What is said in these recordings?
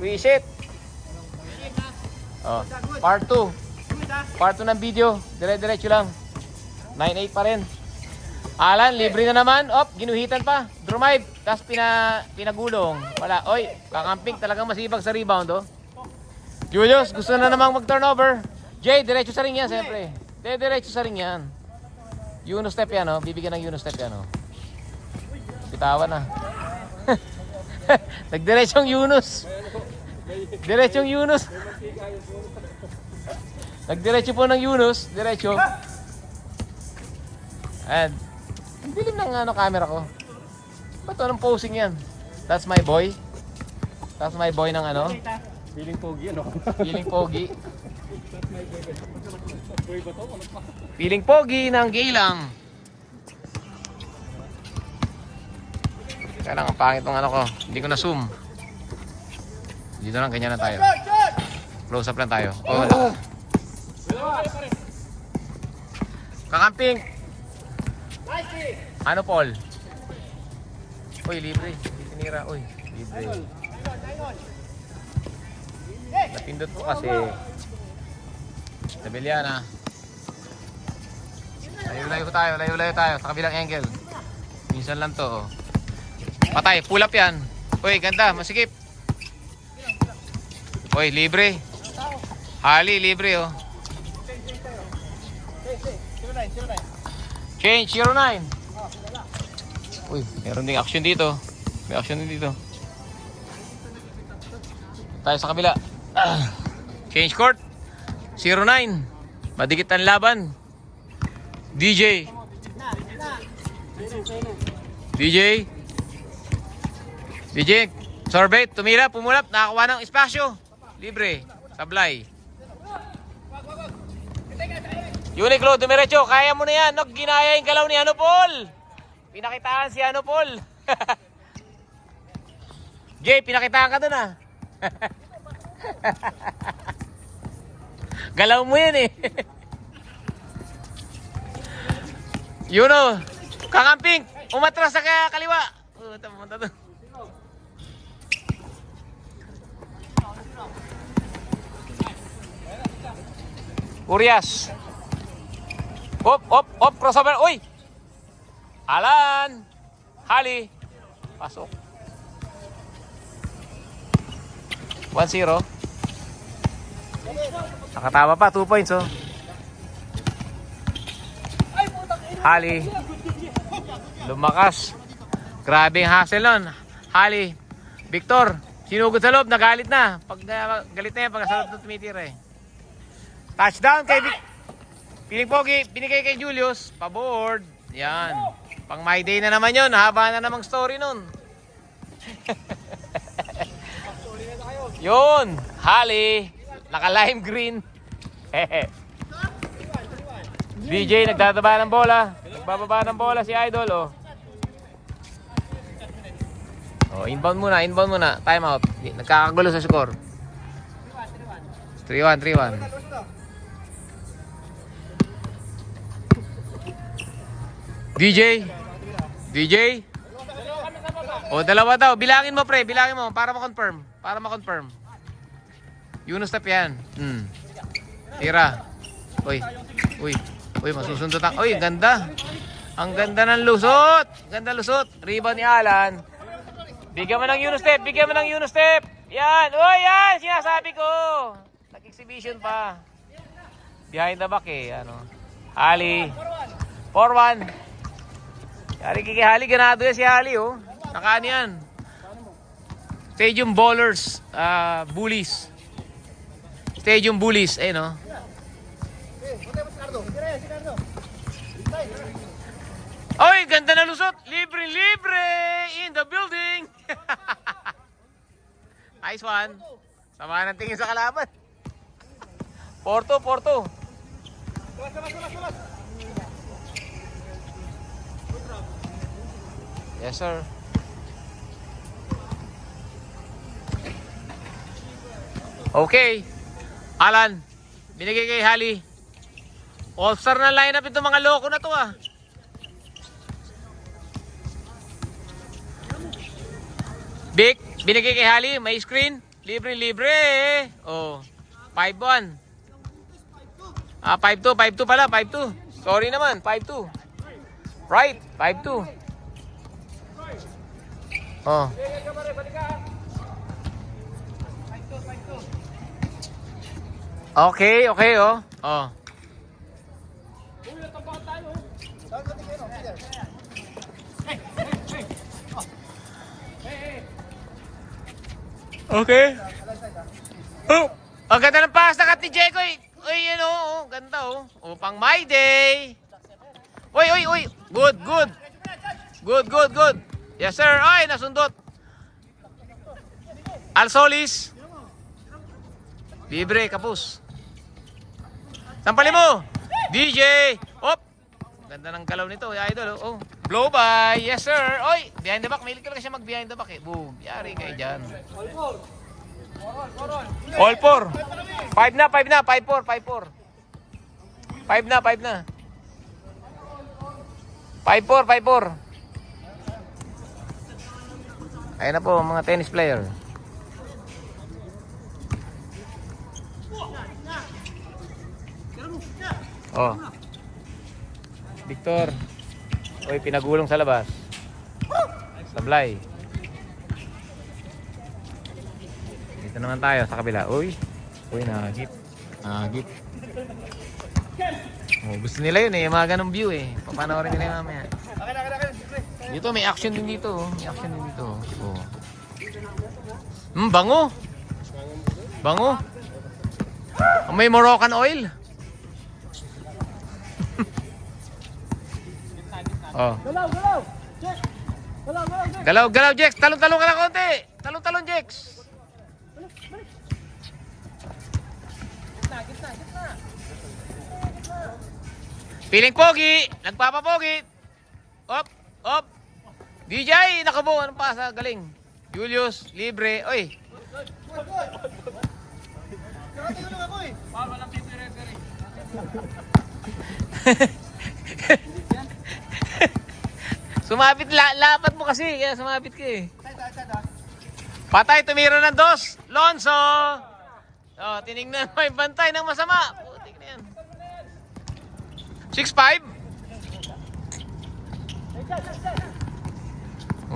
Wisit. Oh, part 2. Part 2 ng video. Dire-diretso lang. 9.8 pa rin. Alan, libre na naman. Op, ginuhitan pa. Drumive. Tapos pinagulong. Wala. Oy, kakamping. Talagang masibag sa rebound, oh. Julius, gusto na namang mag-turnover. Jay, diretso sa ring yan, siyempre. Diretso sa ring yan. Uno step yan, oh. Bibigyan ng Uno step yan, oh. Bitawan na. Nagdiretsong Yunus. Diretsong Yunus. Nagdiretso po ng Yunus. Diretso. And ang dilim ng camera ko. Ba't anong posing yan? That's my boy. That's my boy ng ano. Feeling pogi, ano? Feeling pogi. Feeling pogi ng Gilang. Kaya lang ang pangit ng ano ko. Hindi ko na zoom. Dito lang, ganyan na tayo. Close up lang tayo. Oh, wala. Kakamping. Ano, Paul? Uy, libre. Hindi tinira. Uy, libre. Napindot ko kasi. Tabeliana. Layo-layo tayo. Sa kabilang angle. Minsan lang to, oh. Patay, pull up yan. Uy, ganda, masikip. Uy, libre. Hali, libre, oh. Change, 09. Uy, meron ding action dito. May action din dito. Tayo sa kabila. Change court. 09. Madikit ang laban. DJ. Sorbet, tumira, pumulap, nakakuha ng espasyo. Libre, sablay. Uniqlo, dumiretso, kaya mo na yan. Ginaya yung galaw ni Ano Paul. Pinakitaan si Ano Paul. Jay, pinakitaan ka dun, ah. Galaw mo yan, eh. Yun, oh. Kakamping, umatras sa kaliwa. Pumunta doon. Urias. Op, crossover. Uy! Alan! Hali. Pasok. 1-0. Nakatawa pa, 2 points, oh. Hali. Lumakas. Grabe yung hustle nun. Hali. Victor, sinugod sa loob, nagalit na. Pag galit na yan, pag sa loob na tumitira, eh. Touchdown kay Piling Pogi, binigay kay Julius, pa-board. Yan. Pang my day na naman yun, haba na namang story nun. Yun, Hali, naka-lime green. DJ nagdadaba ng bola. Nagbababa ng bola si Idol, oh. Oh, inbound muna. Time out. Nagkakagulo sa score. 3-1. DJ. O, dalawa daw. Bilangin mo, pre. Bilangin mo para ma-confirm. Uno step yan. Tira. Uy, masusunod ang... Uy, ganda. Ang ganda ng lusot. Rebound ni Alan. Bigyan mo ng Uno step. Yan. Uy, yan. Sinasabi ko. Nag-exhibition pa. Behind the back, eh. Ano. Ali. 4-1. Yari kikihali, ganado yan si Hali, oh. Nakaano yan. Stadium Ballers, Bullies. Stadium Bullies, eh, no? Oy, ganda na lusot. Libre in the building. Nice one. Sama ng tingin sa kalaban. Porto. Yes, sir. Okay. Alan, binigay kay Hali. All-star na lineup itong mga loko na to, ah. Vic, binigay kay Hali. May screen. Libre. Oh. 5-1. 5-2. 5-2 pala. 5-2. Sorry naman. 5-2. Right. 5-2. Oh. Okay, oh. Oh. Okay. Oh, ang ganda ng pass na kat ni Jekoy. Uy, yan oh. Ganda oh. Oh, pang my day. Uy. Good. Yes, sir. Ay, nasundot. Alsolis. Libre, kapus. Sampalin mo. DJ. Op. Ganda ng galaw nito, idol. Oh. Blow by. Yes, sir. Oy, behind the back. Mahilig talaga siya mag-behind the back eh. Boom. Yari kayo dyan. All 4. 5 na. 5-4. 5 na. 5-4. Ayun na po, mga tennis player. Oh. Victor. Oy, pinagulong sa labas. Sablay. Dito naman tayo sa kabila. Uy, nagip. Oh, gusto nila yun eh, yung mga ganong view eh. Papanoorin nila yung mamaya. Dito, may action din dito. Oh. Bango. May Moroccan oil. Oh. Galaw, Jex. Talon-talon ka lang konti. Talon, Jex. Piling pogi. Nagpapapogi. Op. DJ, nakabu. Anong pasa? Galing. Julius, libre. Oy. Sumapit, lapat mo kasi. Kaya sumapit ka eh. Patay, tumira ng 2. Lonzo. Oh, tinignan mo yung bantay ng masama. Putik na yan. 6-5.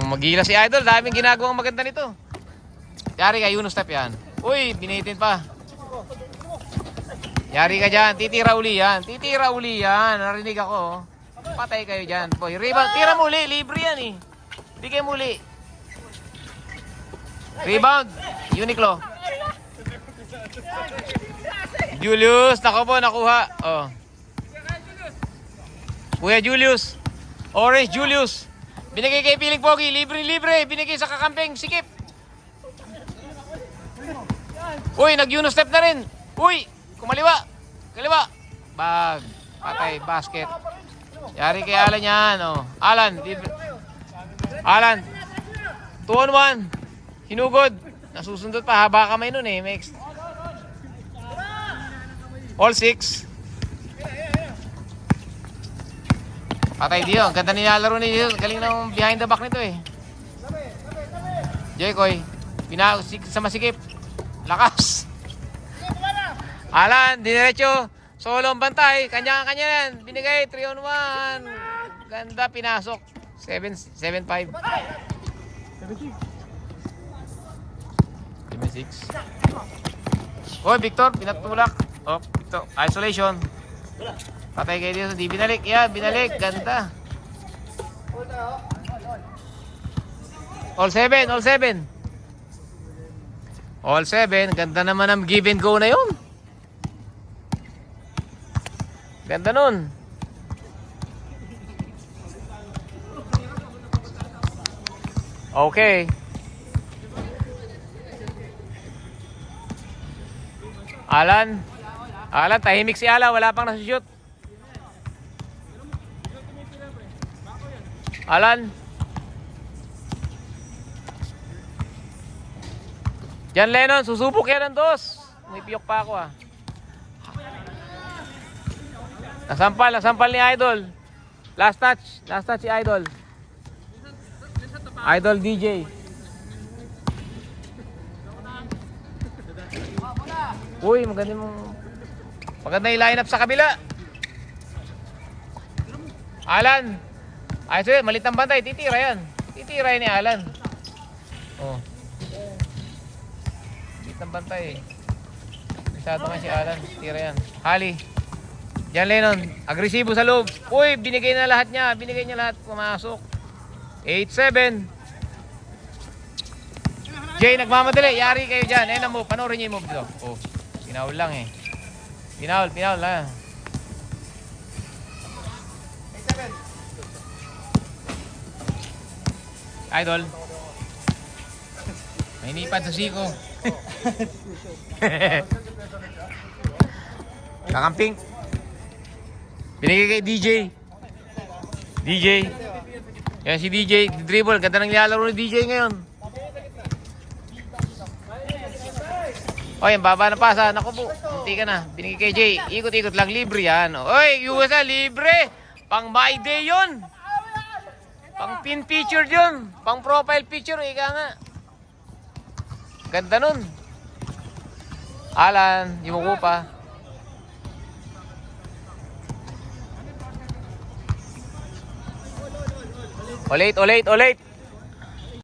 Magila si Idol. Daming ginagawang maganda nito. Yari ka, Yunus step yan. Uy, binitin pa. Yari ka dyan. Titira uli yan. Narinig ako. Patay kayo dyan. Boy, rebound. Tira muli. Libre yan eh. Bigay muli. Rebound. Uniqlo. Julius. Nakuha. Oh. Kuya Julius. Orange Julius. Binigay kay Piling Pogi. Libre. Binigay sa kakampeng Sikip. Uy, nag-Uno step na rin. Uy, kumaliwa. Kaliwa. Bag. Patay. Basket. Yari kay Alan yan. Oh. Alan. 2-on-1. Hinugod. Nasusundot pa. Haba kamay nun eh. All 6. Patay Dio. Ang ganda nilalaro ni Dio. Galing ng behind the back nito eh. Jekoy. Sa masikip. Lakas. Alan. Dinerecho. Solo ang bantay. Kanya-kanya yan. Binigay. 3-on-1. Ganda. Pinasok. 7-5. 7-6. Oy, Victor. Pinatulak. Oh, Victor. Isolation. Patay kayo dito. Di binalik. Yan. Binalik. Ganda. All 7. Ganda naman ang give and go na yun. Ganda nun. Okay. Alan, tahimik si Alan. Wala pang nasushoot. Alan. Jan Lennon, susubok yan ng 2. May piyok pa ako ah. Nasampal ni Idol. Last touch si Idol. Idol DJ. Uy, maganda yung lineup sa kabila. Alan. Ayos ulit, malit ang bantay. Titira yan. Titira yan ni Alan. Oh. Malit ang bantay eh. Masyado nga si Alan. Tira yan. Hali. Diyan Lennon. Agresibo sa loob. Uy, binigay na lahat niya. Binigay niya lahat. Pumasok. 8-7. Jay, nagmamadali. Yari kayo dyan. Ayun ang move. Panoorin niyo yung move dito. Oh. Pinaul lang eh. Pinaul lang. Idol. May nipad sa siko. Kakamping. Binigay kay DJ. Yan si DJ. Dribble. Ganda ng nilalaro ni DJ ngayon. O yan, baba na pasa. Naku po. Hindi ka na. Binigay kay Jay. Ikot-ikot lang. Libre yan. Oy, USA libre. Pang my day yun. Pang pin picture yun. Pang profile picture. Ika nga. Ganda nun. Alan, yumuko pa. Ulit.